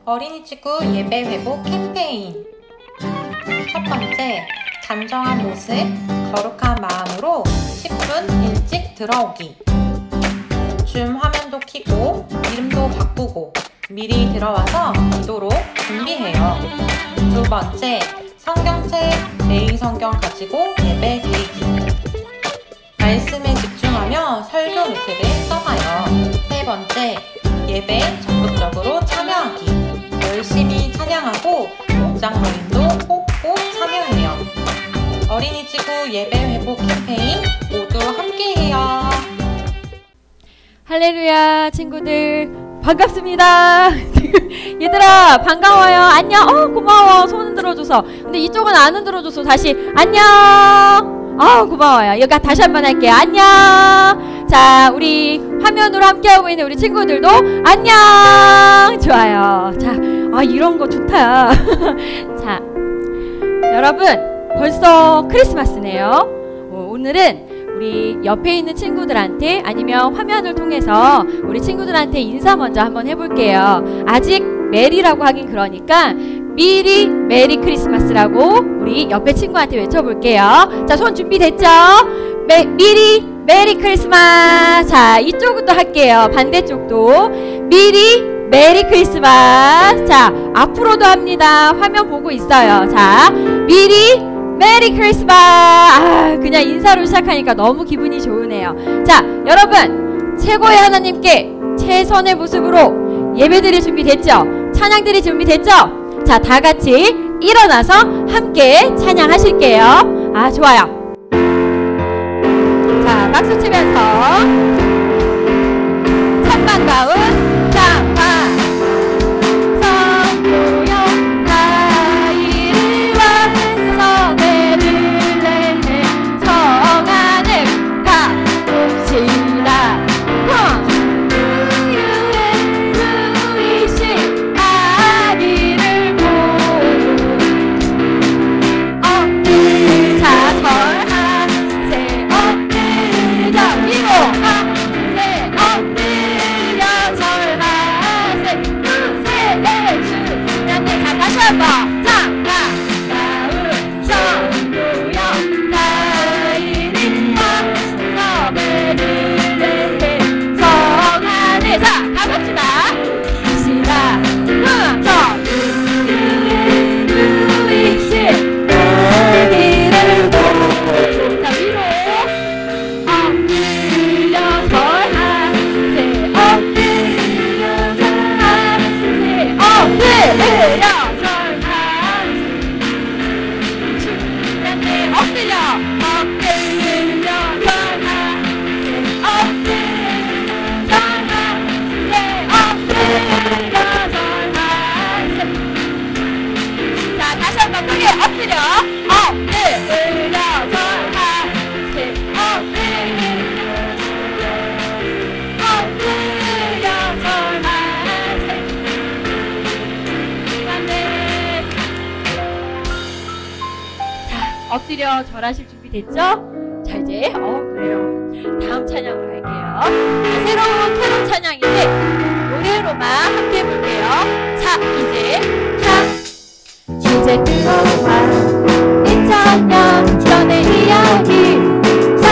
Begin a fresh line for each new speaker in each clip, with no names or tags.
어린이 친구 예배 회복 캠페인. 첫 번째, 단정한 모습, 거룩한 마음으로 10분 일찍 들어오기. 줌 화면도 켜고 이름도 바꾸고 미리 들어와서 기도로 준비해요. 두 번째, 성경책, 제2 성경 가지고 예배 드리기. 말씀에 집중하며 설교 노트를 써봐요. 세 번째, 예배 적극적으로 참여하기. 열심히 찬양하고 목장 모임도 꼭꼭 참여해요. 어린이 지구 예배 회복 캠페인 모두 함께해요.
할렐루야 친구들 반갑습니다. 얘들아 반가워요. 안녕. 고마워. 손 흔들어줘서. 근데 이쪽은 안 흔들어줘서 다시 안녕. 고마워요. 여기 다시 한번 할게요. 안녕. 자, 우리 화면으로 함께하고 있는 우리 친구들도 안녕. 좋아요. 자, 이런 거 좋다. 자, 여러분 벌써 크리스마스네요. 오늘은 우리 옆에 있는 친구들한테 아니면 화면을 통해서 우리 친구들한테 인사 먼저 한번 해볼게요. 아직 메리라고 하긴 그러니까 미리 메리 크리스마스라고 우리 옆에 친구한테 외쳐볼게요. 자, 손 준비됐죠? 미리 메리 크리스마스. 자, 이쪽도 할게요. 반대쪽도 미리 메리 크리스마스. 자, 앞으로도 합니다. 화면 보고 있어요. 자, 미리 메리 크리스마스. 그냥 인사로 시작하니까 너무 기분이 좋으네요. 자, 여러분 최고의 하나님께 최선의 모습으로 예배드릴 준비 됐죠? 찬양드릴 준비 됐죠? 자, 다 같이 일어나서 함께 찬양하실게요. 좋아요. 자, 박수 치면서 찬반가운 찬반 성도여 나이를 와서 베들레헴 성안을 가봅시다. 엎드려 절하실 준비 됐죠? 자, 이제 그래요. 다음 찬양으로 갈게요. 새로운 캐롤 찬양인데 노래로만 함께 해볼게요. 자, 이제 들어와 2000년 전의 이야기. 자,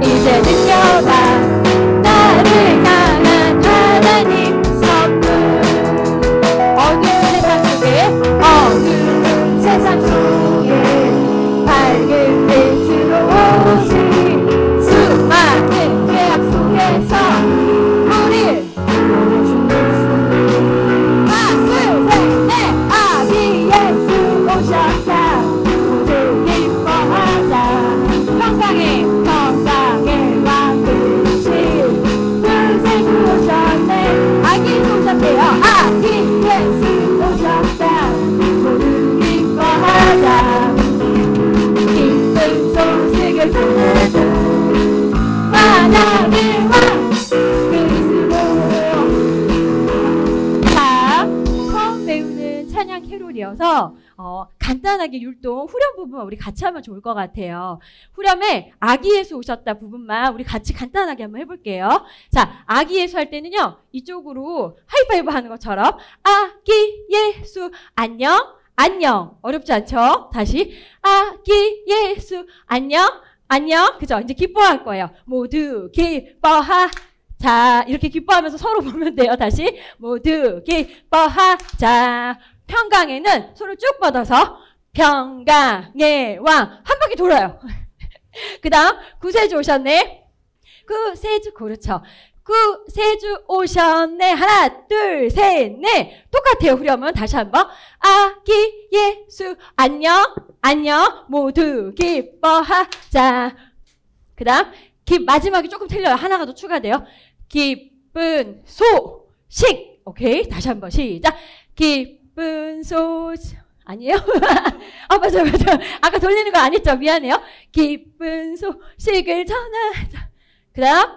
이제 느껴봐 나를 향한 하나님 선물. 어두운 세상 속에 밝은 빛으로 오신 수많은 죄악 속에서 우릴 하나 둘 셋 넷 아기 예수 오셨다. 모두 기뻐하자. 평강의 왕 되신 그 생수 오셨네. 아기 오셨대요. 아기 예수 오셨다. 모두 기뻐하자. 소식을 전해줘. 하나님 왕 그리스도. 자, 처음 배우는 찬양 캐롤이어서 간단하게 율동 후렴 부분 우리 같이 하면 좋을 것 같아요. 후렴에 아기 예수 오셨다 부분만 우리 같이 간단하게 한번 해볼게요. 자, 아기 예수 할 때는요, 이쪽으로 하이파이브 하는 것처럼 아기 예수 안녕 안녕. 어렵지 않죠? 다시 아기 예수 안녕 안녕. 그죠? 이제 기뻐할 거예요. 모두 기뻐하자. 이렇게 기뻐하면서 서로 보면 돼요. 다시 모두 기뻐하자. 평강에는 손을 쭉 뻗어서 평강의 왕 한 바퀴 돌아요. 그 다음 구세주 오셨네. 구세주 그렇죠. 구세주 오셨네. 하나 둘 셋 넷. 똑같아요. 후렴은 다시 한번 아기 예수 안녕 안녕 모두 기뻐하자. 그 다음 마지막이 조금 틀려요. 하나가 더 추가돼요. 기쁜 소식. 오케이, 다시 한번 시작. 기쁜 소식 아니에요? 맞아요. 아까 돌리는 거 아니죠? 미안해요. 기쁜 소식을 전하자. 그 다음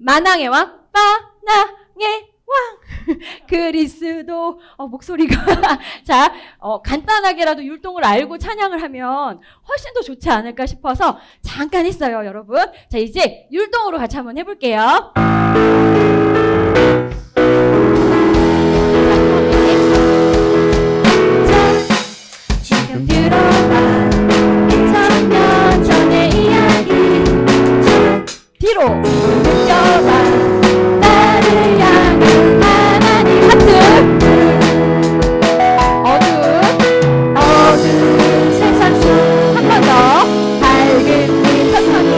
만왕의 왕, 만왕의 왕. 그리스도, 목소리가. 자, 간단하게라도 율동을 알고 찬양을 하면 훨씬 더 좋지 않을까 싶어서 잠깐 했어요, 여러분. 자, 이제 율동으로 같이 한번 해볼게요. 지금 들어봐. 2000년 전의 이야기. 뒤로 느껴봐. 나를 향한 하나님 하트. 어두운 세상 속 한 번 더 밝은 빛 천천히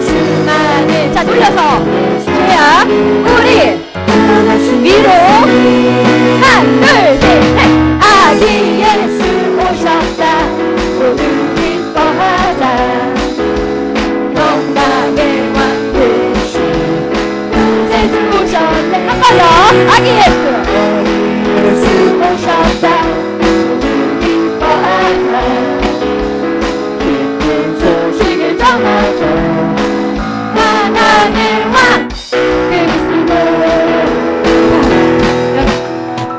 수많은 자 돌려서 주야 우리 위로 하나 둘 셋 넷 아기 예수 오셨다 모두 기뻐하자 영광의 왕 되신 구세주 오셨네. 한 번 더 아기 예수 오셨다 모두 기뻐하자 기쁜 소식을 전하자 하나님의 왕 그리스도.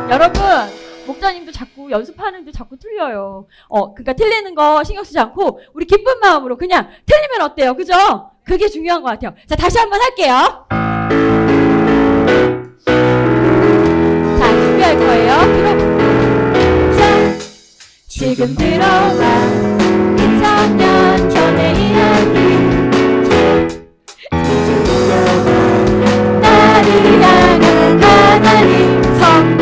여러분 목자님도 자꾸 연습하는데 자꾸 틀려요. 그러니까 틀리는 거 신경 쓰지 않고 우리 기쁜 마음으로 그냥 틀리면 어때요? 그죠? 그게 중요한 것 같아요. 자, 다시 한번 할게요. 자, 준비할 거예요. 들어보세요. 지금 들어와 2000년 전의 이야기. 나를 향한 하나님 성부.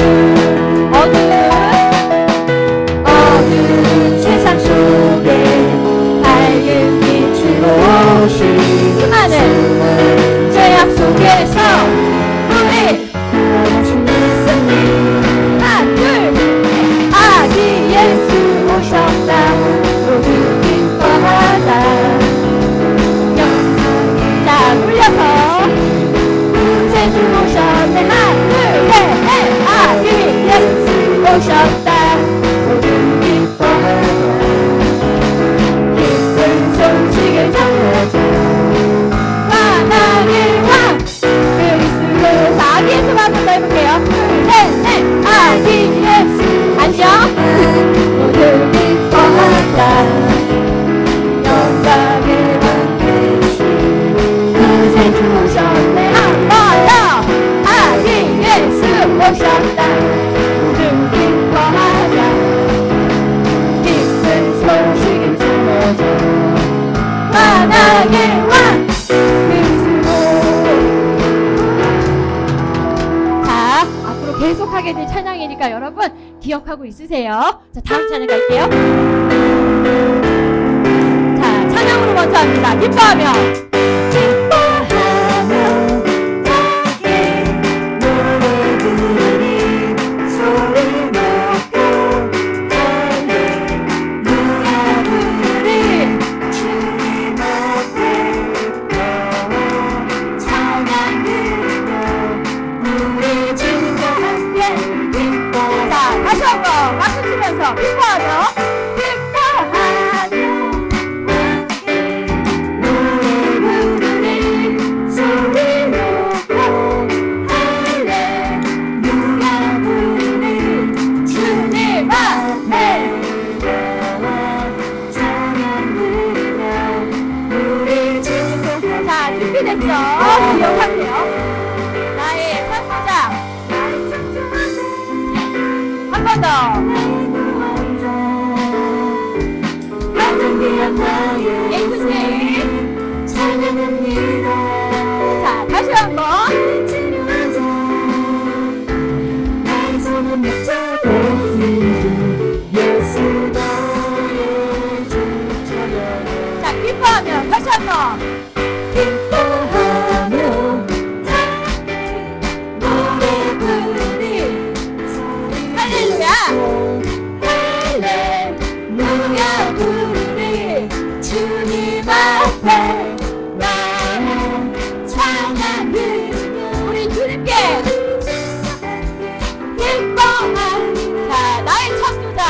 어두운 세상 속에 밝은 빛으로 오신 수많은 죄악 속에서 우리 믿습니다. 하나 둘 셋 아기 예수 오셨다 모두 기뻐하자. 자 돌려서 구세주 오셨네. 하나 둘 셋 넷 아기 예수 오셨다 모두 기뻐하자 기쁜 소식을 전하자 만왕의 왕 그리스도. 자 아기 예수 한 번 더 해볼게요. 둘 셋 넷 아기 예수 안녕 모두 기뻐하자 영광의 왕 되신 구세주 오셨네. 한 번 더 아기 예수 오셨다 모두 기뻐하자 기쁜 소식을 전하자 만왕의 왕 그리스도. 자, 앞으로 계속하게 될 찬양이니까 여러분 기억하고 있으세요. 자, 다음 찬양 갈게요. 자, 찬양으로 먼저 합니다. 기뻐하며 번 더. 예수님 찬양합니다. 자, 다시 한 번. 자, 기뻐하며 다시 한 번. 기뻐하며 노래 부르리. 할렐루야. 할렐루야 부르리. 주님 앞에 나는 찬양드리며 우리 주님께 기뻐하리. 자, 나의 창조자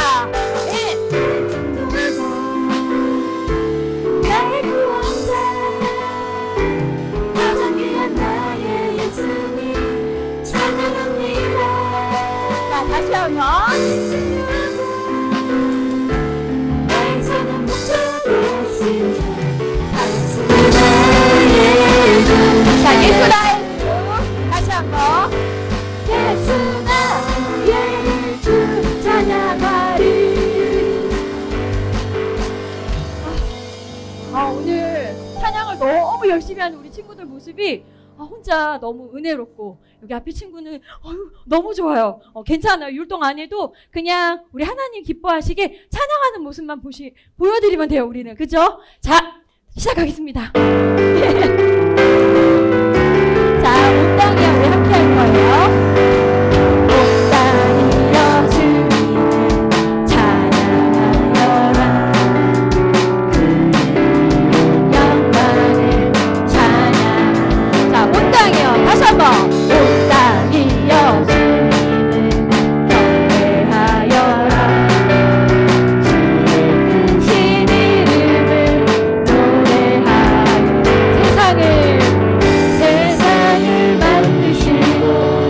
나의 구원자 가장 귀한 나의 예수님 찬양합니다. 자, 다시 한번. 자, 예수 나의 주. 다시 한번. 예수 나의 주 찬양하리. 오늘 찬양을 너무 열심히 하는 우리 친구들 모습이 혼자 너무 은혜롭고 여기 앞에 친구는 너무 좋아요. 괜찮아요. 율동 안 해도 그냥 우리 하나님 기뻐하시게 찬양하는 모습만 보여드리면 돼요. 우리는. 그죠? 자, 시작하겠습니다. 자, 온 땅이야 우리 함께 할 거예요. 온 땅이여 주님을 찬양하여라. 그 영광을 찬양. 자, 온 땅이여 다시 한번. 온 땅이여 주님을 경배하여라. 주의 크신 이름을 노래하여. 세상을 만드시고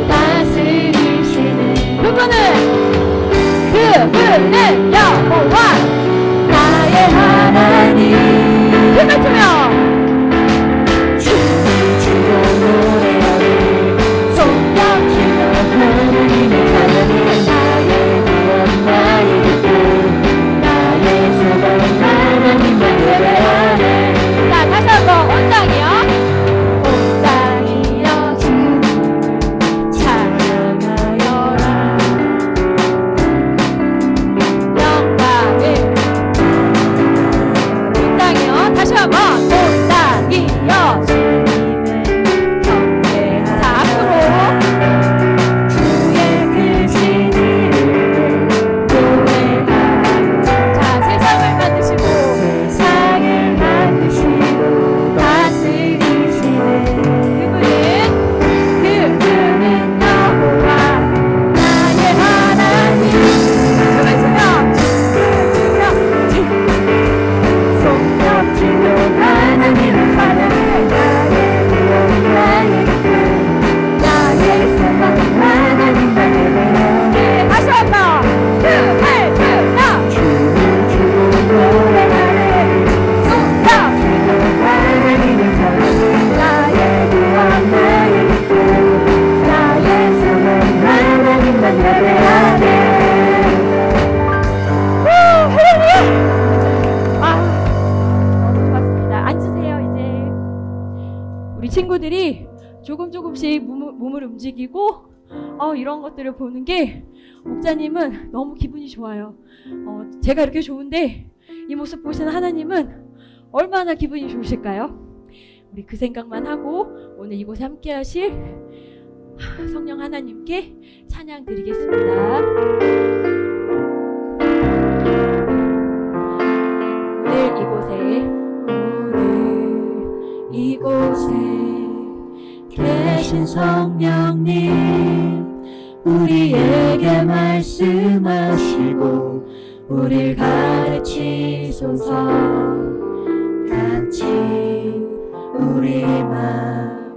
다스리시는 그분은 여호와 나의 하나님. 힘을 주며 주여 노래하리. 손뼉치며 하나님의 찬양을 나의 구원 나의 기쁨 나의 소망 하나님만 예배하네. 자, 다시 한번. 온 땅이요. 온 땅이여 주님을 찬양하여라. 영광을. 온 땅이요. 다시 한번. 온 땅이여 주님을 경배하라. 자, 앞으로. 주의 크신 이름을 노래하라. 자, 세상을 만드시고 다스리시는 그분은 여호와 나의 하나님. 손뼉치며 하나님을 찬양해. 나의 구원 나의 기쁨 나의 소망 하나님만 예배하네. 다시 한번. 할렐루야. 주를 노래하네. 손뼉치며 하나님을 찬양해. 나의 구원 나의 기쁨 나의 소망 하나님만 예배하네. 할렐루야. 너무 좋았습니다. 앉으세요. 이제 우리 친구들이 조금씩 몸을 움직이고 이런 것들을 보는 게 목자님은 너무 기분이 좋아요. 제가 이렇게 좋은데 이 모습 보시는 하나님은 얼마나 기분이 좋으실까요? 우리 그 생각만 하고 오늘 이곳에 함께 하실 성령 하나님께 찬양 드리겠습니다. 오늘 이곳에 계신 성령님 우리에게 말씀하시고 우릴 가르치소서. 같이 우리 맘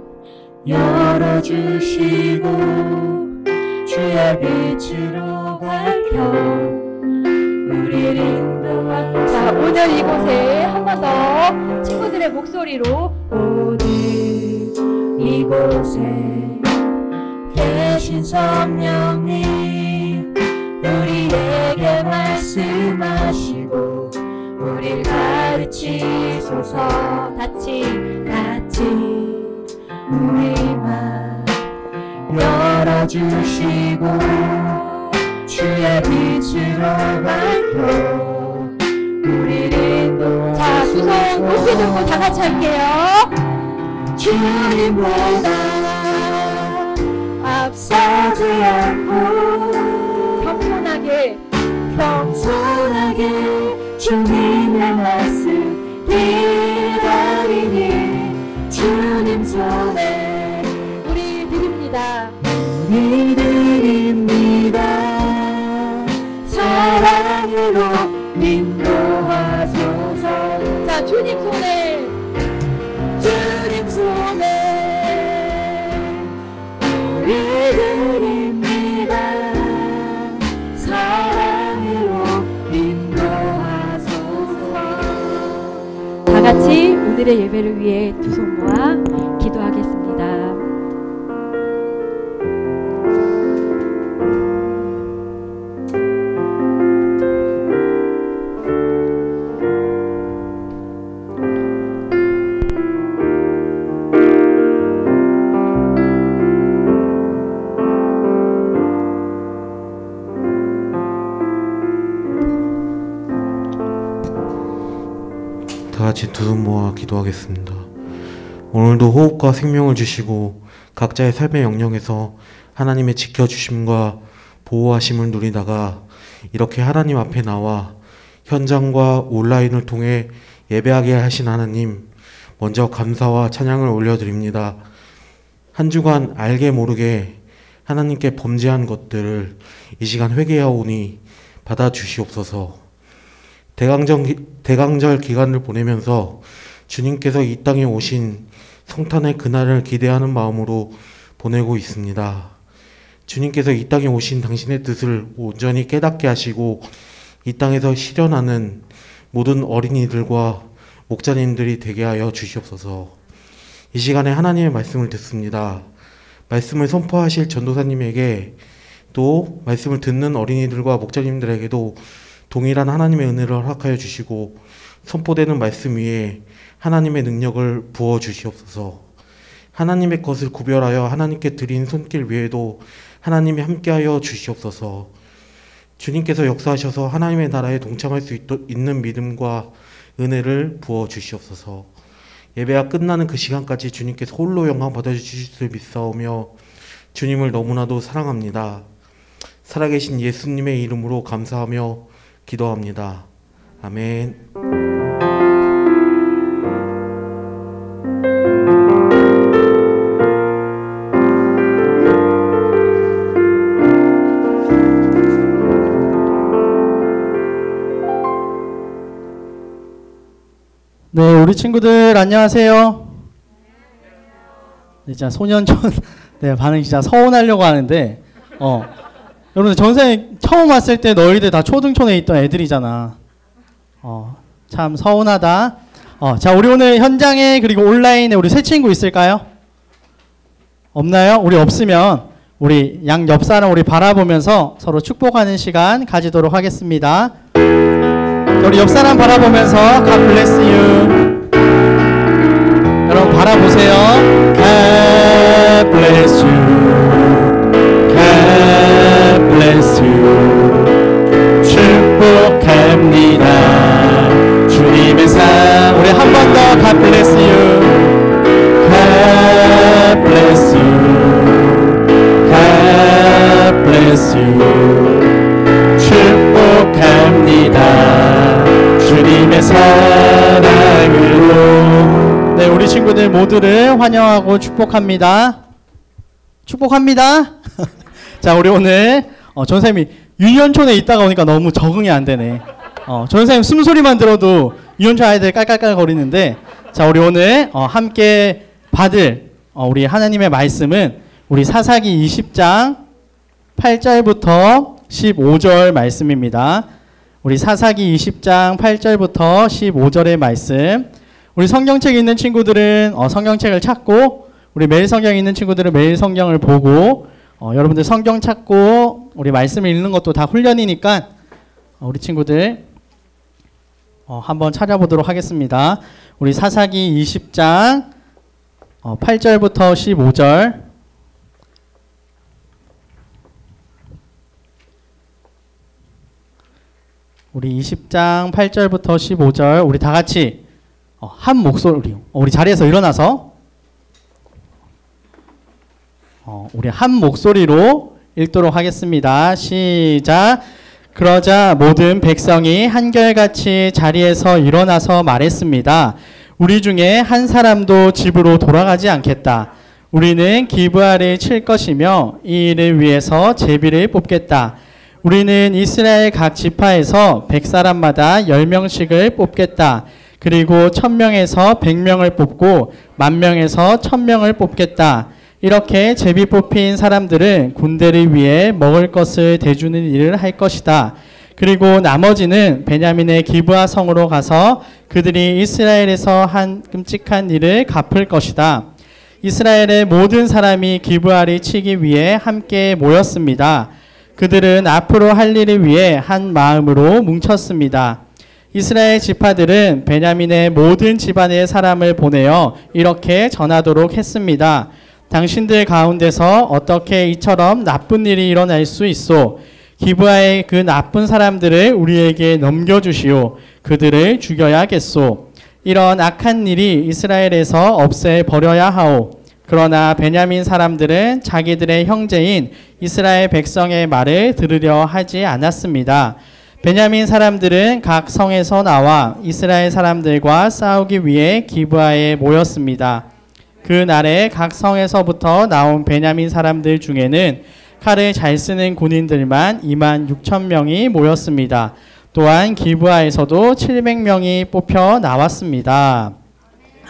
열어주시고 주의 빛으로 밝혀 우릴 인도하소서. 자, 오늘 이곳에 한 번 더 친구들의 목소리로 오늘 이곳에 계신 성령님 우리 우리를 가르치소서. 같이 우리만
열어주시고 주의 빛으로 밝혀 우리를 인도하소서.
자, 두 손 높이 들고 다 같이 할게요.
주님보다 앞서지 않고 겸손하게 주님의 말씀 기다리니 주님 손에
우리 드립니다.
우리 드립니다. 사랑으로 인도하소서.
자, 주님 손에
우리 드립니다. 사랑으로 인도하소서.
다 같이 오늘의 예배를 위해 두 손 모아 기도하겠습니다.
다 같이 두 손 모아 기도하겠습니다. 오늘도 호흡과 생명을 주시고 각자의 삶의 영역에서 하나님의 지켜주심과 보호하심을 누리다가 이렇게 하나님 앞에 나와 현장과 온라인을 통해 예배하게 하신 하나님, 먼저 감사와 찬양을 올려드립니다. 한 주간 알게 모르게 하나님께 범죄한 것들을 이 시간 회개하오니 받아주시옵소서. 대강절 기간을 보내면서 주님께서 이 땅에 오신 성탄의 그날을 기대하는 마음으로 보내고 있습니다. 주님께서 이 땅에 오신 당신의 뜻을 온전히 깨닫게 하시고 이 땅에서 실현하는 모든 어린이들과 목자님들이 되게 하여 주시옵소서. 이 시간에 하나님의 말씀을 듣습니다. 말씀을 선포하실 전도사님에게 또 말씀을 듣는 어린이들과 목자님들에게도 동일한 하나님의 은혜를 허락하여 주시고 선포되는 말씀 위에 하나님의 능력을 부어 주시옵소서. 하나님의 것을 구별하여 하나님께 드린 손길 위에도 하나님이 함께하여 주시옵소서. 주님께서 역사하셔서 하나님의 나라에 동참할 수 있는 믿음과 은혜를 부어 주시옵소서. 예배가 끝나는 그 시간까지 주님께서 홀로 영광 받아주실 줄 믿사오며 주님을 너무나도 사랑합니다. 살아계신 예수님의 이름으로 감사하며 기도합니다. 아멘.
네, 우리 친구들 안녕하세요. 네, 진짜 소년촌 네, 반응 진짜 서운하려고 하는데 여러분들 전생 처음 왔을 때 너희들 다 초등촌에 있던 애들이잖아. 참 서운하다. 자, 우리 오늘 현장에 그리고 온라인에 우리 새 친구 있을까요? 없나요? 우리 없으면 우리 양 옆 사람 우리 바라보면서 서로 축복하는 시간 가지도록 하겠습니다. 우리 옆 사람 바라보면서 God bless you. 여러분 바라보세요. God bless you. God bless you. 축복합니다. 주님의 삶. 우리 한 번 더 God bless you. God bless you. God bless you. 축복합니다. 주님의 사랑으로. 네, 우리 친구들 모두를 환영하고 축복합니다. 축복합니다. 자, 우리 오늘 전쌤이 유년촌에 있다가 오니까 너무 적응이 안 되네. 전쌤 숨소리만 들어도 유년촌 아이들 깔깔깔 거리는데, 자, 우리 오늘 함께 받을 우리 하나님의 말씀은 우리 사사기 20장 8절부터 15절 말씀입니다. 우리 사사기 20장 8절부터 15절의 말씀. 우리 성경책 있는 친구들은 성경책을 찾고, 우리 매일 성경 있는 친구들은 매일 성경을 보고, 여러분들 성경 찾고 우리 말씀을 읽는 것도 다 훈련이니까 우리 친구들 한번 찾아보도록 하겠습니다. 우리 사사기 20장 8절부터 15절. 우리 20장 8절부터 15절 우리 다 같이 한 목소리 우리 자리에서 일어나서 우리 한 목소리로 읽도록 하겠습니다. 시작. 그러자 모든 백성이 한결같이 자리에서 일어나서 말했습니다. 우리 중에 한 사람도 집으로 돌아가지 않겠다. 우리는 기브아를 칠 것이며 이 일을 위해서 제비를 뽑겠다. 우리는 이스라엘 각 지파에서 100사람마다 10명씩을 뽑겠다. 그리고 1000명에서 100명을 뽑고 10,000명에서 1000명을 뽑겠다. 이렇게 제비 뽑힌 사람들은 군대를 위해 먹을 것을 대주는 일을 할 것이다. 그리고 나머지는 베냐민의 기브아 성으로 가서 그들이 이스라엘에서 한 끔찍한 일을 갚을 것이다. 이스라엘의 모든 사람이 기브아를 치기 위해 함께 모였습니다. 그들은 앞으로 할 일을 위해 한 마음으로 뭉쳤습니다. 이스라엘 지파들은 베냐민의 모든 집안의 사람을 보내어 이렇게 전하도록 했습니다. 당신들 가운데서 어떻게 이처럼 나쁜 일이 일어날 수 있소? 기브아의 그 나쁜 사람들을 우리에게 넘겨주시오. 그들을 죽여야겠소. 이런 악한 일이 이스라엘에서 없애버려야 하오. 그러나 베냐민 사람들은 자기들의 형제인 이스라엘 백성의 말을 들으려 하지 않았습니다. 베냐민 사람들은 각 성에서 나와 이스라엘 사람들과 싸우기 위해 기브아에 모였습니다. 그 날에 각 성에서부터 나온 베냐민 사람들 중에는 칼을 잘 쓰는 군인들만 26,000명이 모였습니다. 또한 기브아에서도 700명이 뽑혀 나왔습니다.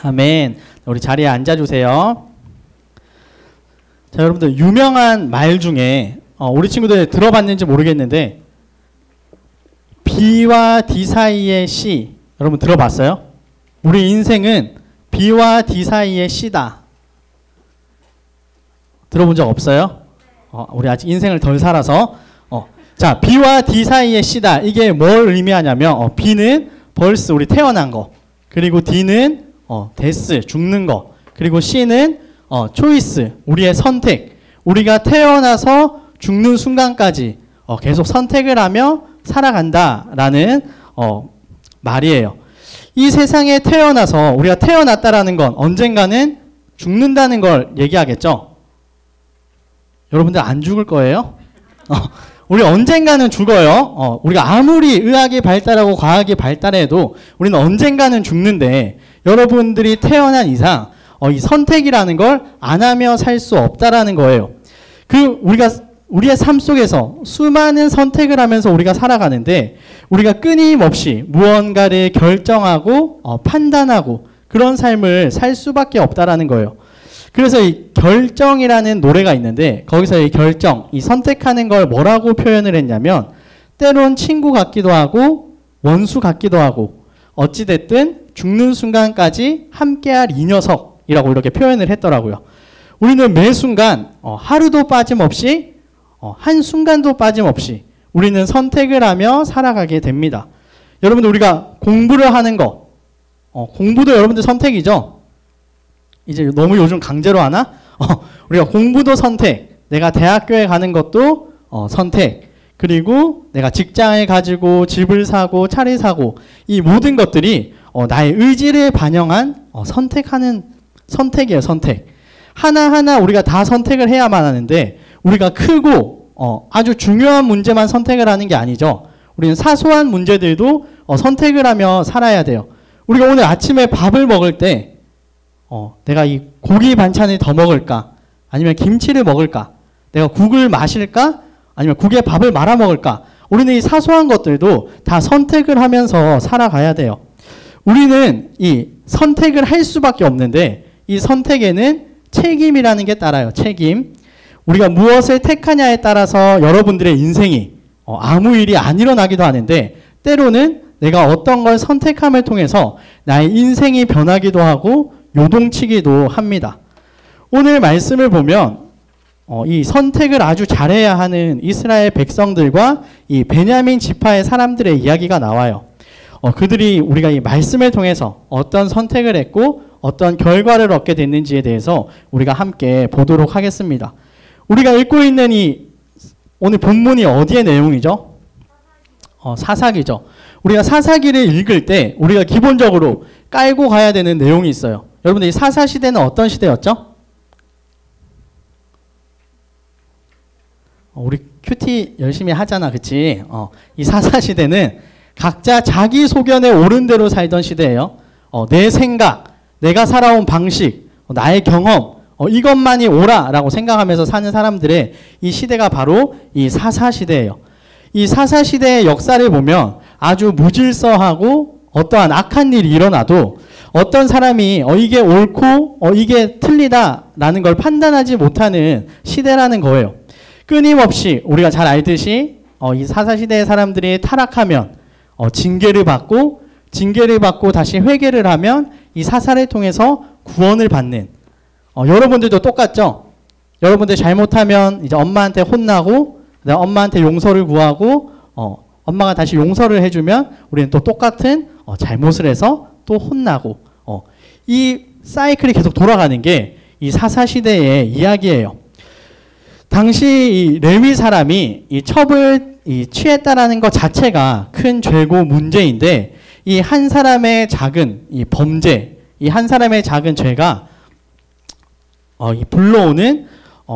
아멘. 우리 자리에 앉아주세요. 자, 여러분들 유명한 말 중에 우리 친구들 들어봤는지 모르겠는데 B와 D 사이의 C 여러분 들어봤어요? 우리 인생은 B와 D 사이의 C다. 들어본 적 없어요? 우리 아직 인생을 덜 살아서 자, B와 D 사이의 C다. 이게 뭘 의미하냐면 B는 벌스 우리 태어난 거, 그리고 D는 데스 죽는 거, 그리고 C는 초이스 우리의 선택. 우리가 태어나서 죽는 순간까지 계속 선택을 하며 살아간다라는 말이에요. 이 세상에 태어나서 우리가 태어났다라는 건 언젠가는 죽는다는 걸 얘기하겠죠. 여러분들 안 죽을 거예요? 우리 언젠가는 죽어요. 우리가 아무리 의학이 발달하고 과학이 발달해도 우리는 언젠가는 죽는데 여러분들이 태어난 이상 이 선택이라는 걸 안 하며 살 수 없다라는 거예요. 우리의 삶 속에서 수많은 선택을 하면서 우리가 살아가는데 우리가 끊임없이 무언가를 결정하고 판단하고 그런 삶을 살 수밖에 없다라는 거예요. 그래서 이 결정이라는 노래가 있는데 거기서 이 결정, 이 선택하는 걸 뭐라고 표현을 했냐면 때론 친구 같기도 하고 원수 같기도 하고 어찌됐든 죽는 순간까지 함께할 이 녀석이라고 이렇게 표현을 했더라고요. 우리는 매 순간 하루도 빠짐없이 한순간도 빠짐없이 우리는 선택을 하며 살아가게 됩니다. 여러분들 우리가 공부를 하는 거 공부도 여러분들 선택이죠. 이제 너무 요즘 강제로 하나? 우리가 공부도 선택, 내가 대학교에 가는 것도 선택, 그리고 내가 직장을 가지고 집을 사고 차를 사고 이 모든 것들이 나의 의지를 반영한 선택하는 선택이에요. 선택. 하나하나 우리가 다 선택을 해야만 하는데 우리가 크고 아주 중요한 문제만 선택을 하는 게 아니죠. 우리는 사소한 문제들도 선택을 하며 살아야 돼요. 우리가 오늘 아침에 밥을 먹을 때 내가 이 고기 반찬을 더 먹을까? 아니면 김치를 먹을까? 내가 국을 마실까? 아니면 국에 밥을 말아 먹을까? 우리는 이 사소한 것들도 다 선택을 하면서 살아가야 돼요. 우리는 이 선택을 할 수밖에 없는데 이 선택에는 책임이라는 게 따라요. 책임. 우리가 무엇을 택하냐에 따라서 여러분들의 인생이 아무 일이 안 일어나기도 하는데 때로는 내가 어떤 걸 선택함을 통해서 나의 인생이 변하기도 하고 요동치기도 합니다. 오늘 말씀을 보면 이 선택을 아주 잘해야 하는 이스라엘 백성들과 이 베냐민 지파의 사람들의 이야기가 나와요. 그들이 우리가 이 말씀을 통해서 어떤 선택을 했고 어떤 결과를 얻게 됐는지에 대해서 우리가 함께 보도록 하겠습니다. 우리가 읽고 있는 이 오늘 본문이 어디의 내용이죠? 사사기죠. 우리가 사사기를 읽을 때 우리가 기본적으로 깔고 가야 되는 내용이 있어요. 여러분들 이 사사시대는 어떤 시대였죠? 우리 큐티 열심히 하잖아, 그치? 이 사사시대는 각자 자기 소견에 옳은 대로 살던 시대예요. 내 생각, 내가 살아온 방식, 나의 경험, 이것만이 옳아라고 생각하면서 사는 사람들의 이 시대가 바로 이 사사시대예요. 이 사사시대의 역사를 보면 아주 무질서하고 어떠한 악한 일이 일어나도 어떤 사람이 이게 옳고 이게 틀리다라는 걸 판단하지 못하는 시대라는 거예요. 끊임없이 우리가 잘 알듯이 이 사사시대의 사람들이 타락하면 징계를 받고 다시 회개를 하면 이 사사를 통해서 구원을 받는 여러분들도 똑같죠? 여러분들 잘못하면 이제 엄마한테 혼나고 엄마한테 용서를 구하고 엄마가 다시 용서를 해주면 우리는 또 똑같은 잘못을 해서 또 혼나고 이 사이클이 계속 돌아가는 게 이 사사시대의 이야기예요. 당시 이 레위 사람이 이 첩을 취했다라는 것 자체가 큰 죄고 문제인데 이 한 사람의 작은 이 범죄, 이 한 사람의 작은 죄가 이 불러오는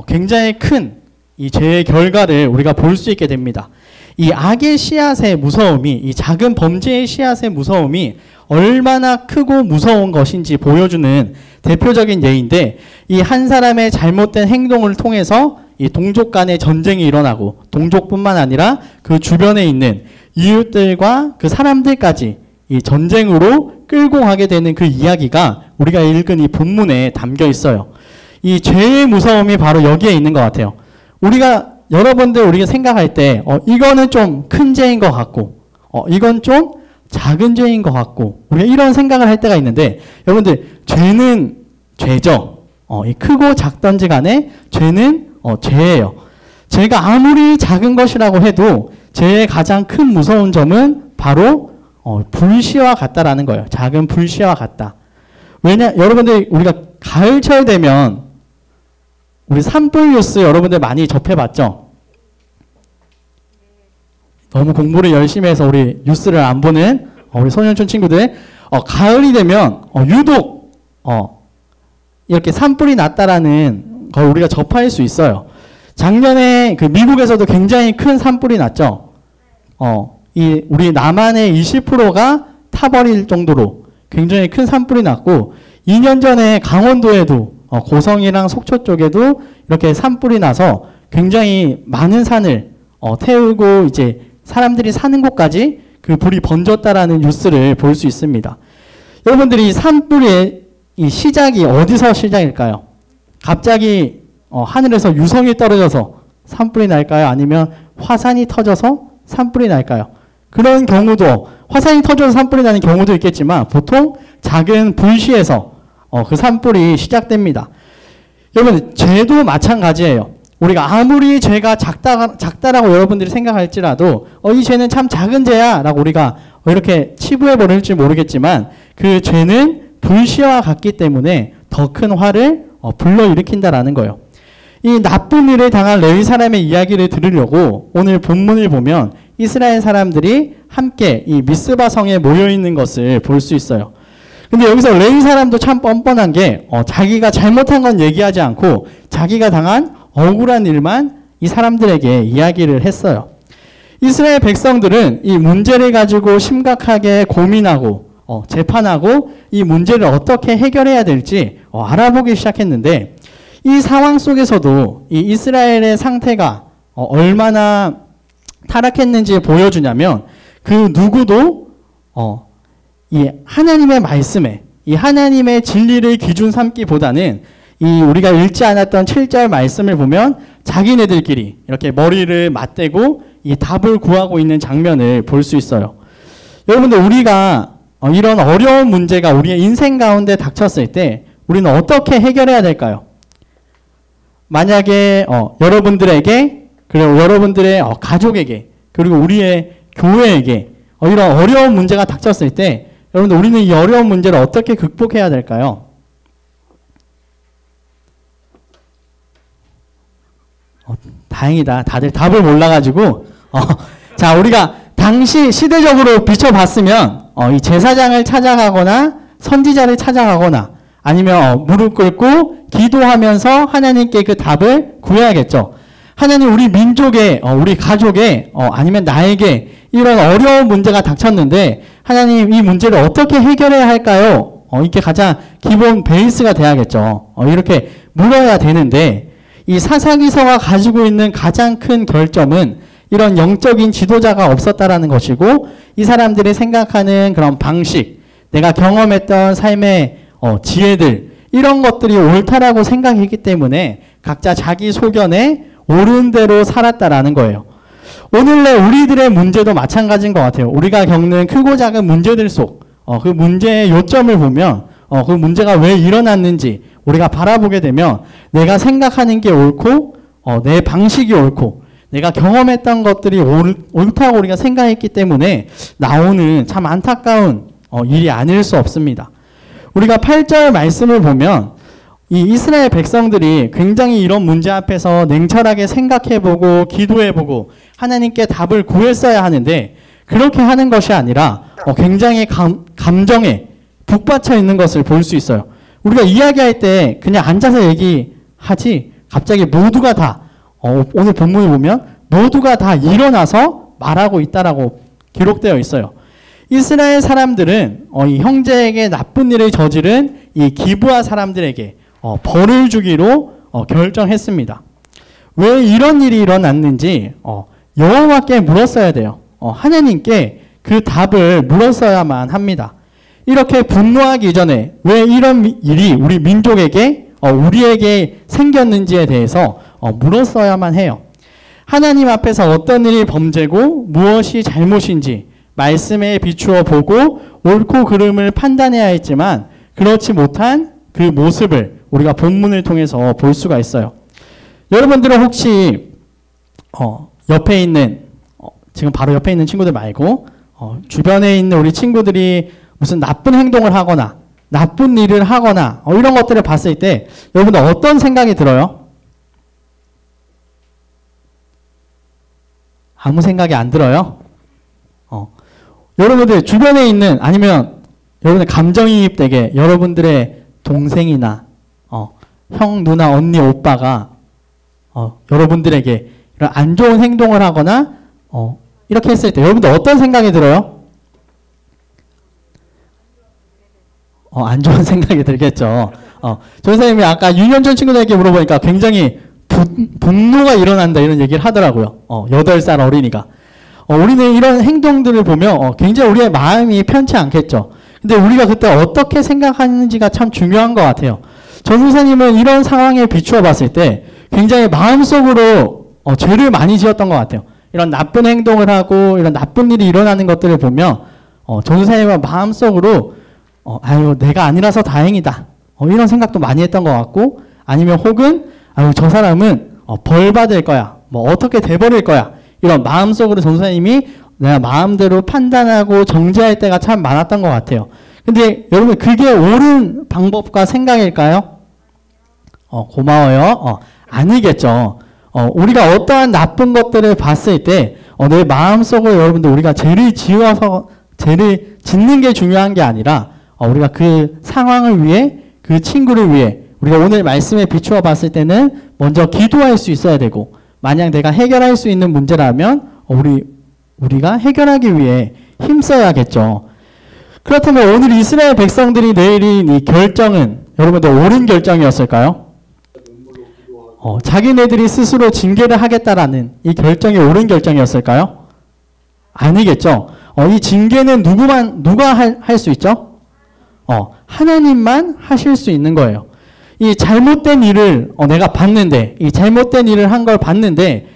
굉장히 큰 이 죄의 결과를 우리가 볼 수 있게 됩니다. 이 악의 씨앗의 무서움이, 이 작은 범죄의 씨앗의 무서움이 얼마나 크고 무서운 것인지 보여주는 대표적인 예인데 이 한 사람의 잘못된 행동을 통해서 이 동족 간의 전쟁이 일어나고 동족뿐만 아니라 그 주변에 있는 이웃들과 그 사람들까지 이 전쟁으로 끌고 가게 되는 그 이야기가 우리가 읽은 이 본문에 담겨 있어요. 이 죄의 무서움이 바로 여기에 있는 것 같아요. 우리가 생각할 때 이거는 좀 큰 죄인 것 같고 이건 좀 작은 죄인 것 같고 우리가 이런 생각을 할 때가 있는데 여러분들 죄는 죄죠. 이 크고 작던지 간에 죄는 죄예요. 죄가 아무리 작은 것이라고 해도 죄의 가장 큰 무서운 점은 바로 불씨와 같다라는 거예요. 작은 불씨와 같다. 여러분들 우리가 가을철 되면 우리 산불 뉴스 여러분들 많이 접해봤죠? 너무 공부를 열심히 해서 우리 뉴스를 안 보는 우리 소년촌 친구들 가을이 되면 유독 이렇게 산불이 났다라는 걸 우리가 접할 수 있어요. 작년에 그 미국에서도 굉장히 큰 산불이 났죠. 우리 남한의 20%가 타버릴 정도로 굉장히 큰 산불이 났고 2년 전에 강원도에도 고성이랑 속초 쪽에도 이렇게 산불이 나서 굉장히 많은 산을 태우고 이제 사람들이 사는 곳까지 그 불이 번졌다라는 뉴스를 볼 수 있습니다. 여러분들이 산불의 이 시작이 어디서 시작일까요? 갑자기 하늘에서 유성이 떨어져서 산불이 날까요? 아니면 화산이 터져서 산불이 날까요? 그런 경우도 화산이 터져서 산불이 나는 경우도 있겠지만 보통 작은 불씨에서 그 산불이 시작됩니다. 여러분 죄도 마찬가지예요. 우리가 아무리 죄가 작다라고 여러분들이 생각할지라도 이 죄는 참 작은 죄야 라고 우리가 이렇게 치부해버릴지 모르겠지만 그 죄는 불씨와 같기 때문에 더 큰 화를 불러일으킨다라는 거예요. 이 나쁜 일을 당한 레위 사람의 이야기를 들으려고 오늘 본문을 보면 이스라엘 사람들이 함께 이 미스바 성에 모여있는 것을 볼 수 있어요. 근데 여기서 레위 사람도 참 뻔뻔한 게 자기가 잘못한 건 얘기하지 않고 자기가 당한 억울한 일만 이 사람들에게 이야기를 했어요. 이스라엘 백성들은 이 문제를 가지고 심각하게 고민하고 재판하고 이 문제를 어떻게 해결해야 될지 알아보기 시작했는데 이 상황 속에서도 이 이스라엘의 상태가 얼마나 타락했는지 보여주냐면 그 누구도 이 하나님의 말씀에 이 하나님의 진리를 기준 삼기보다는 이 우리가 읽지 않았던 7절 말씀을 보면 자기네들끼리 이렇게 머리를 맞대고 이 답을 구하고 있는 장면을 볼 수 있어요. 여러분들 우리가 이런 어려운 문제가 우리의 인생 가운데 닥쳤을 때 우리는 어떻게 해결해야 될까요? 만약에 여러분들에게 그리고 여러분들의 가족에게 그리고 우리의 교회에게 이런 어려운 문제가 닥쳤을 때 여러분들 우리는 이 어려운 문제를 어떻게 극복해야 될까요? 다행이다. 다들 답을 몰라가지고 자, 우리가 당시 시대적으로 비춰봤으면 이 제사장을 찾아가거나 선지자를 찾아가거나 아니면 무릎 꿇고 기도하면서 하나님께 그 답을 구해야겠죠. 하나님, 우리 민족에 우리 가족에 아니면 나에게 이런 어려운 문제가 닥쳤는데 하나님, 이 문제를 어떻게 해결해야 할까요? 이게 가장 기본 베이스가 돼야겠죠. 이렇게 물어야 되는데 이 사사기서가 가지고 있는 가장 큰 결점은 이런 영적인 지도자가 없었다라는 것이고, 이 사람들이 생각하는 그런 방식, 내가 경험했던 삶의 지혜들, 이런 것들이 옳다라고 생각했기 때문에 각자 자기 소견에 옳은 대로 살았다라는 거예요. 오늘날 우리들의 문제도 마찬가지인 것 같아요. 우리가 겪는 크고 작은 문제들 속 그 문제의 요점을 보면 그 문제가 왜 일어났는지 우리가 바라보게 되면 내가 생각하는 게 옳고 내 방식이 옳고 내가 경험했던 것들이 옳다고 우리가 생각했기 때문에 나오는 참 안타까운 일이 아닐 수 없습니다. 우리가 8절 말씀을 보면 이 이스라엘 백성들이 굉장히 이런 문제 앞에서 냉철하게 생각해보고 기도해보고 하나님께 답을 구했어야 하는데 그렇게 하는 것이 아니라 굉장히 감정에 북받쳐 있는 것을 볼 수 있어요. 우리가 이야기할 때 그냥 앉아서 얘기하지 갑자기 모두가 다 오늘 본문을 보면 모두가 다 일어나서 말하고 있다라고 기록되어 있어요. 이스라엘 사람들은 이 형제에게 나쁜 일을 저지른 이 기브아 사람들에게 벌을 주기로 결정했습니다. 왜 이런 일이 일어났는지 여호와께 물었어야 돼요. 하나님께 그 답을 물었어야만 합니다. 이렇게 분노하기 전에 왜 이런 일이 우리 민족에게 우리에게 생겼는지에 대해서 물었어야만 해요. 하나님 앞에서 어떤 일이 범죄고 무엇이 잘못인지 말씀에 비추어 보고 옳고 그름을 판단해야 했지만 그렇지 못한 그 모습을 우리가 본문을 통해서 볼 수가 있어요. 여러분들은 혹시 옆에 있는 지금 바로 옆에 있는 친구들 말고 주변에 있는 우리 친구들이 무슨 나쁜 행동을 하거나 나쁜 일을 하거나 이런 것들을 봤을 때 여러분들 어떤 생각이 들어요? 아무 생각이 안 들어요? 여러분들 주변에 있는 아니면 여러분의 감정이입되게 여러분들의 동생이나 형, 누나, 언니, 오빠가 여러분들에게 이런 안 좋은 행동을 하거나 이렇게 했을 때 여러분들 어떤 생각이 들어요? 안 좋은 생각이 들겠죠. 전사님이 아까 6년 전 친구들에게 물어보니까 굉장히 분노가 일어난다 이런 얘기를 하더라고요. 8살 어린이가. 우리는 이런 행동들을 보면 굉장히 우리의 마음이 편치 않겠죠. 근데 우리가 그때 어떻게 생각하는지가 참 중요한 것 같아요. 전사님은 이런 상황에 비추어 봤을 때 굉장히 마음속으로 죄를 많이 지었던 것 같아요. 이런 나쁜 행동을 하고 이런 나쁜 일이 일어나는 것들을 보면 전사님은 마음속으로 아유 내가 아니라서 다행이다 이런 생각도 많이 했던 것 같고, 아니면 혹은 아유 저 사람은 벌 받을 거야, 뭐 어떻게 돼버릴 거야, 이런 마음속으로 전사님이 내가 마음대로 판단하고 정죄할 때가 참 많았던 것 같아요. 근데 여러분 그게 옳은 방법과 생각일까요? 고마워요. 아니겠죠. 우리가 어떠한 나쁜 것들을 봤을 때 내 마음속으로 여러분들 우리가 죄를 지어서 죄를 짓는 게 중요한 게 아니라 우리가 그 상황을 위해 그 친구를 위해 우리가 오늘 말씀에 비추어 봤을 때는 먼저 기도할 수 있어야 되고, 만약 내가 해결할 수 있는 문제라면 우리가 해결하기 위해 힘써야겠죠. 그렇다면 오늘 이스라엘 백성들이 내린 이 결정은 여러분들 옳은 결정이었을까요? 자기네들이 스스로 징계를 하겠다라는 이 결정이 옳은 결정이었을까요? 아니겠죠. 이 징계는 누가 할 수 있죠? 하나님만 하실 수 있는 거예요. 이 잘못된 일을 내가 봤는데, 이 잘못된 일을 한 걸 봤는데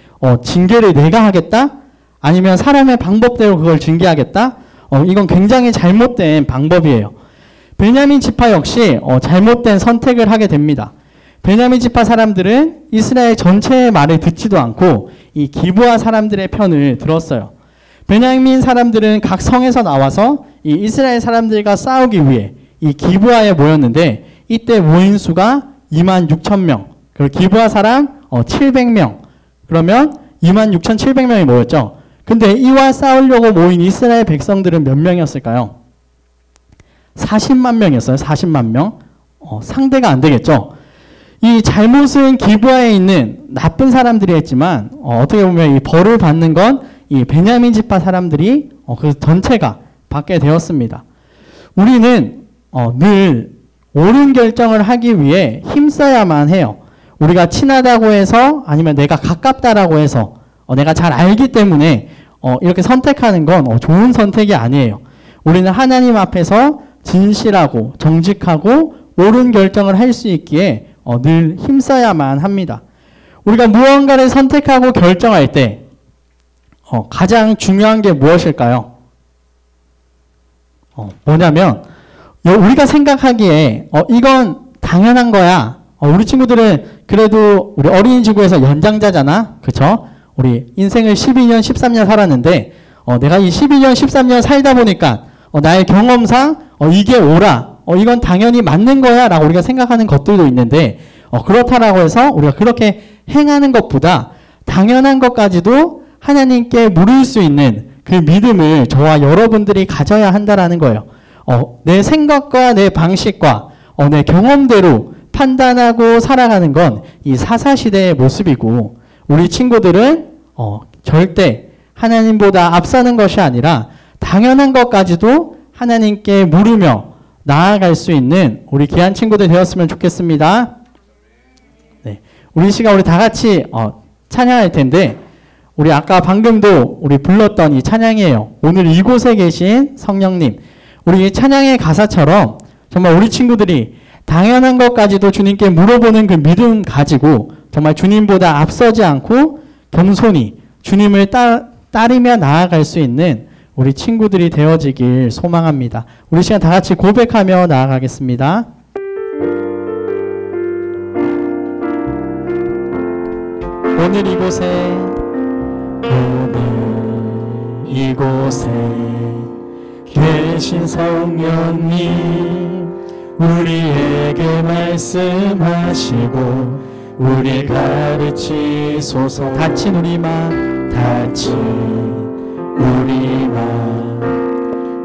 징계를 내가 하겠다? 아니면 사람의 방법대로 그걸 징계하겠다? 이건 굉장히 잘못된 방법이에요. 베냐민 지파 역시 잘못된 선택을 하게 됩니다. 베냐민 지파 사람들은 이스라엘 전체의 말을 듣지도 않고 이 기브아 사람들의 편을 들었어요. 베냐민 사람들은 각 성에서 나와서 이 이스라엘 사람들과 싸우기 위해 이 기브아에 모였는데 이때 모인 수가 26,000명. 그리고 기브아 사람 700명. 그러면 26,700명이 모였죠. 근데 이와 싸우려고 모인 이스라엘 백성들은 몇 명이었을까요? 40만 명이었어요. 40만 명. 상대가 안 되겠죠. 이 잘못은 기브아에 있는 나쁜 사람들이 했지만 어떻게 보면 이 벌을 받는 건 이 베냐민 지파 사람들이 그 전체가 받게 되었습니다. 우리는 늘 옳은 결정을 하기 위해 힘써야만 해요. 우리가 친하다고 해서 아니면 내가 가깝다라고 해서 내가 잘 알기 때문에 이렇게 선택하는 건 좋은 선택이 아니에요. 우리는 하나님 앞에서 진실하고 정직하고 옳은 결정을 할 수 있기에 늘 힘써야만 합니다. 우리가 무언가를 선택하고 결정할 때 가장 중요한 게 무엇일까요? 뭐냐면 우리가 생각하기에 이건 당연한 거야. 우리 친구들은 그래도 우리 어린이지구에서 연장자잖아. 그쵸? 우리 인생을 12년, 13년 살았는데 내가 이 12년, 13년 살다 보니까 나의 경험상 이게 옳아. 이건 당연히 맞는 거야 라고 우리가 생각하는 것들도 있는데 그렇다라고 해서 우리가 그렇게 행하는 것보다 당연한 것까지도 하나님께 물을 수 있는 그 믿음을 저와 여러분들이 가져야 한다라는 거예요. 내 생각과 내 방식과 내 경험대로 판단하고 살아가는 건 이 사사시대의 모습이고 우리 친구들은 절대 하나님보다 앞서는 것이 아니라 당연한 것까지도 하나님께 물으며 나아갈 수 있는 우리 귀한 친구들 되었으면 좋겠습니다. 네, 우리 시간 우리 다 같이 찬양할 텐데 우리 아까 방금도 우리 불렀던 이 찬양이에요. 오늘 이곳에 계신 성령님. 우리 찬양의 가사처럼 정말 우리 친구들이 당연한 것까지도 주님께 물어보는 그 믿음 가지고 정말 주님보다 앞서지 않고 겸손히 주님을 따르며 나아갈 수 있는 우리 친구들이 되어지길 소망합니다. 우리 시간 다 같이 고백하며 나아가겠습니다. 오늘 이곳에 계신 성령님 우리에게 말씀하시고 우리 가르치소서. 닫힌 우리 맘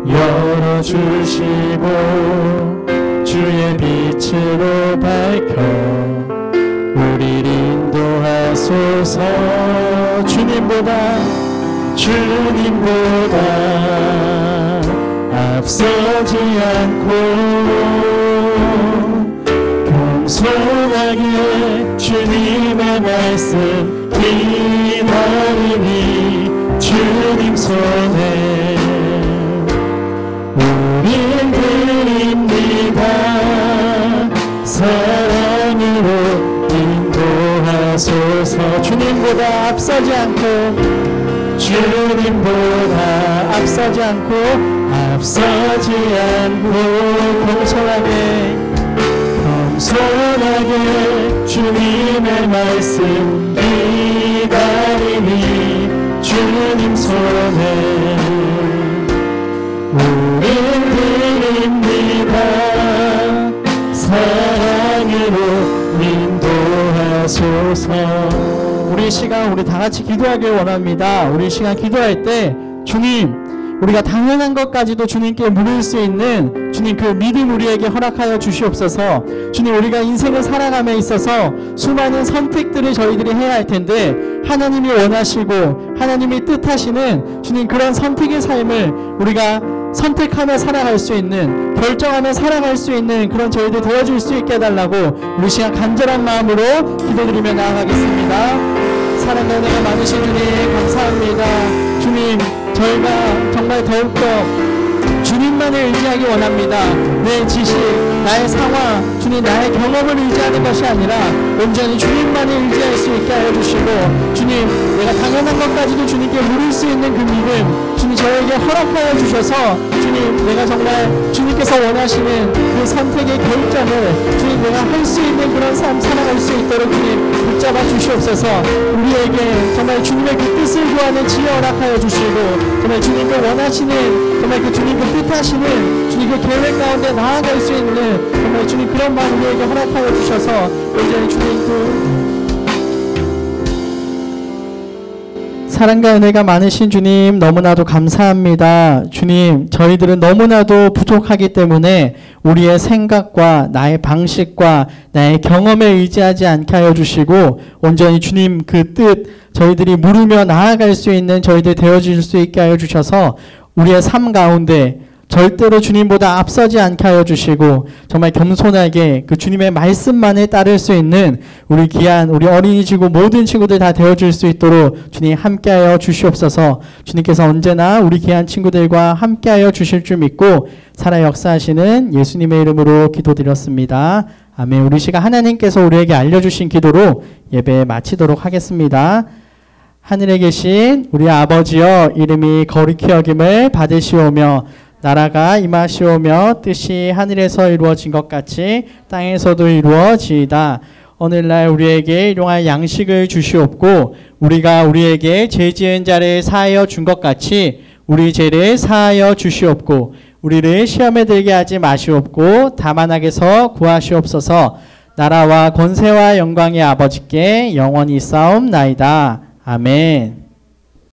열어주시고 주의 빛으로 밝혀 우리를 인도하소서. 주님보다 앞서지 않고 겸손하게 주님의 말씀 기다리니 주님 손에 우린 드립니다. 사랑으로 인도하소서. 주님보다 앞서지 않고 겸손하게 주님의 말씀 기다리니 주님 손에 우린 드립니다. 사랑으로 인도하소서. 우리 시간 우리 다 같이 기도하길 원합니다. 우리 시간 기도할 때 주님 우리가 당연한 것까지도 주님께 물을 수 있는 주님 그 믿음 우리에게 허락하여 주시옵소서. 주님 우리가 인생을 살아감에 있어서 수많은 선택들을 저희들이 해야 할 텐데 하나님이 원하시고 하나님이 뜻하시는 주님 그런 선택의 삶을 우리가 선택하며 살아갈 수 있는 결정하며 살아갈 수 있는 그런 저희들 되어줄 수 있게 해달라고 우리 시간 간절한 마음으로 기도드리며 나아가겠습니다. 사랑과 은혜가 많으신 주님 감사합니다. 주님 저희가 정말 더욱더 주님만을 의지하기 원합니다. 내 지식, 나의 상황, 주님 나의 경험을 의지하는 것이 아니라 온전히 주님만을 의지할 수 있게 하여 주시고 주님 내가 당연한 것까지도 주님께 물을 수 있는 그 믿음 주님 저에게 허락하여 주셔서 주님 내가 정말 주님께서 원하시는 그 선택의 결정을 주님 내가 할 수 있는 그런 삶 살아갈 수 있도록 주님 붙잡아 주시옵소서. 우리에게 정말 정말 주님의 그 뜻을 구하는 지혜 허락하여 주시고 정말 주님 그 원하시는 정말 그 주님 그 뜻하시는 주님 그 계획 가운데 나아갈 수 있는 정말 주님 그런 마음 우리에게 허락하여 주셔서 온전히 주님 그 사랑과 은혜가 많으신 주님 너무나도 감사합니다. 주님 저희들은 너무나도 부족하기 때문에 우리의 생각과 나의 방식과 나의 경험에 의지하지 않게 하여 주시고 온전히 주님 그 뜻 저희들이 물으며 나아갈 수 있는 저희들 되어질 수 있게 하여 주셔서 우리의 삶 가운데 절대로 주님보다 앞서지 않게 하여 주시고 정말 겸손하게 그 주님의 말씀만에 따를 수 있는 우리 귀한 우리 어린이지구 모든 친구들 다 되어줄 수 있도록 주님 함께하여 주시옵소서. 주님께서 언제나 우리 귀한 친구들과 함께하여 주실 줄 믿고 살아 역사하시는 예수님의 이름으로 기도드렸습니다. 아멘. 우리 시간 하나님께서 우리에게 알려주신 기도로 예배 마치도록 하겠습니다. 하늘에 계신 우리 아버지여 이름이 거룩히 여김을 받으시오며 나라가 임하시오며 뜻이 하늘에서 이루어진 것 같이 땅에서도 이루어지이다. 오늘날 우리에게 일용할 양식을 주시옵고 우리가 우리에게 죄 지은 자를 사하여 준 것 같이 우리 죄를 사하여 주시옵고 우리를 시험에 들게 하지 마시옵고 다만 악에서 구하시옵소서. 나라와 권세와 영광의 아버지께 영원히 싸움나이다. 아멘.